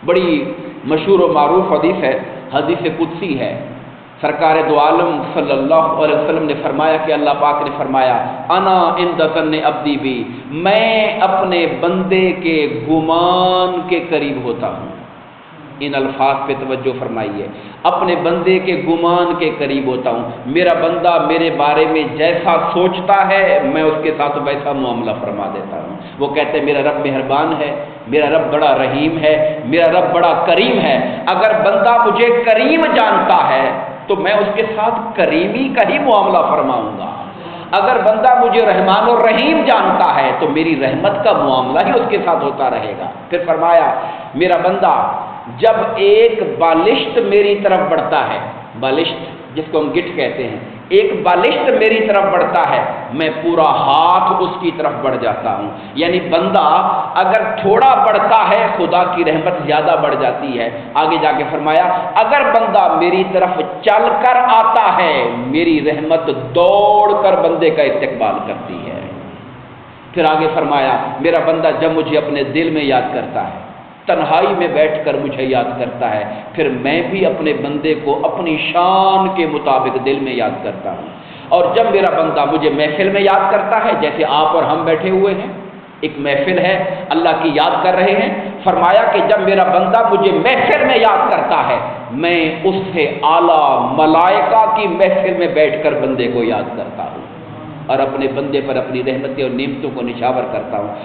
بڑی مشہور و معروف حدیث ہے، حدیث قدسی ہے۔ سرکار دو عالم صلی اللہ علیہ وسلم نے فرمایا کہ اللہ پاک نے فرمایا انا عند ظن عبدی بی، میں اپنے بندے کے گمان کے قریب ہوتا ہوں۔ ان الفاظ پہ توجہ فرمائیے، اپنے بندے کے گمان کے قریب ہوتا ہوں۔ میرا بندہ میرے بارے میں جیسا سوچتا ہے میں اس کے ساتھ ویسا معاملہ فرما دیتا ہوں۔ وہ کہتے ہیں میرا رب مہربان ہے، میرا رب بڑا رحیم ہے، میرا رب بڑا کریم ہے۔ اگر بندہ مجھے کریم جانتا ہے تو میں اس کے ساتھ کریمی کا ہی معاملہ فرماؤں گا۔ اگر بندہ مجھے رحمان اور رحیم جانتا ہے تو میری رحمت کا معاملہ ہی اس کے ساتھ ہوتا رہے گا۔ پھر فرمایا میرا بندہ جب ایک بالشت میری طرف بڑھتا ہے، بالشت جس کو ہم گٹھ کہتے ہیں، ایک بالشت میری طرف بڑھتا ہے میں پورا ہاتھ اس کی طرف بڑھ جاتا ہوں۔ یعنی بندہ اگر تھوڑا بڑھتا ہے خدا کی رحمت زیادہ بڑھ جاتی ہے۔ آگے جا کے فرمایا اگر بندہ میری طرف چل کر آتا ہے میری رحمت دوڑ کر بندے کا استقبال کرتی ہے۔ پھر آگے فرمایا میرا بندہ جب مجھے اپنے دل میں یاد کرتا ہے، تنہائی میں بیٹھ کر مجھے یاد کرتا ہے، پھر میں بھی اپنے بندے کو اپنی شان کے مطابق دل میں یاد کرتا ہوں۔ اور جب میرا بندہ مجھے محفل میں یاد کرتا ہے، جیسے آپ اور ہم بیٹھے ہوئے ہیں، ایک محفل ہے اللہ کی یاد کر رہے ہیں، فرمایا کہ جب میرا بندہ مجھے محفل میں یاد کرتا ہے میں اس سے اعلیٰ ملائکہ کی محفل میں بیٹھ کر بندے کو یاد کرتا ہوں اور اپنے بندے پر اپنی رحمتیں اور نعمتوں کو نچھاور کرتا ہوں۔